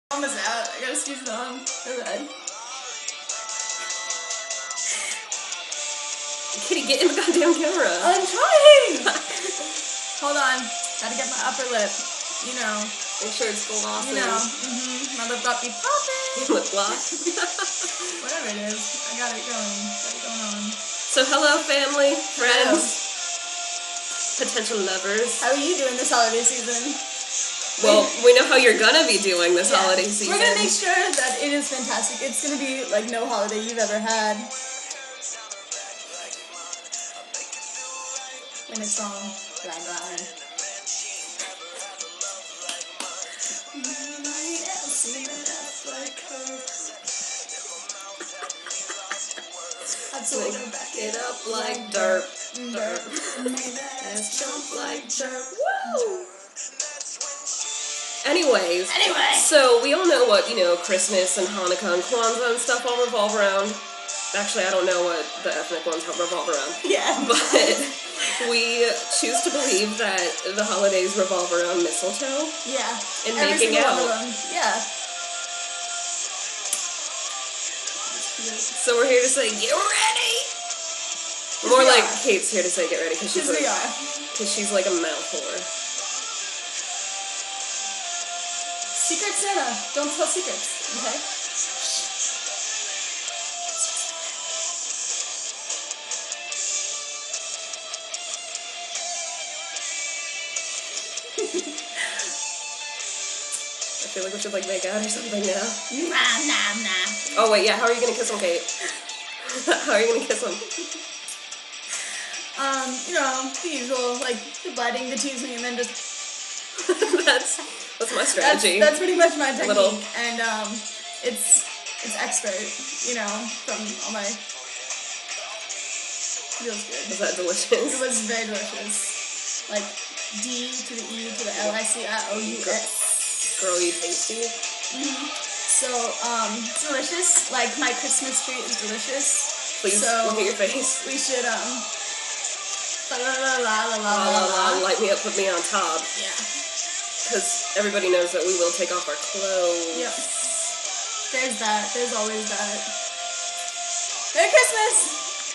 Almost out. I gotta squeeze it on. Alright. Kitty, get in the goddamn camera. I'm trying! Hold on. Gotta get my upper lip. You know. Make sure it's glossy. You know. My lip got me popping. Lip gloss. Whatever it is. I got it going. Got it going on. So hello, family, friends, potential lovers. How are you doing this holiday season? Well, we know how you're gonna be doing this holiday season. We're gonna make sure that it is fantastic. It's gonna be like no holiday you've ever had. When it's on, blah blah. Absolutely. So back it up like derp. Let's jump like derp. Woo! Anyways, so we all know what, Christmas and Hanukkah and Kwanzaa and stuff all revolve around. Actually, I don't know what the ethnic ones revolve around. Yeah. But we choose to believe that the holidays revolve around mistletoe. Yeah. And making out. Yeah. So we're here to say, get ready! More like Kate's here to say get ready because she's like a mouth whore. Secret Santa. Don't tell secrets, okay? I feel like we should make out or something now. Nah. Oh wait, yeah, how are you gonna kiss him, Kate? How are you gonna kiss him? The usual, the biting, the teasing, and then just... That's my strategy. That's pretty much my technique, and it's expert, from all my... Feels good. Was that delicious? It was very delicious. Like, D to the E to the L-I-C-I-O-U-S. Girl, you tasty. So, it's delicious. Like, my Christmas tree is delicious. Please look at your face. We should, light me up, put me on top. Yeah. Because everybody knows that we will take off our clothes. Yep. There's that. There's always that. Merry Christmas!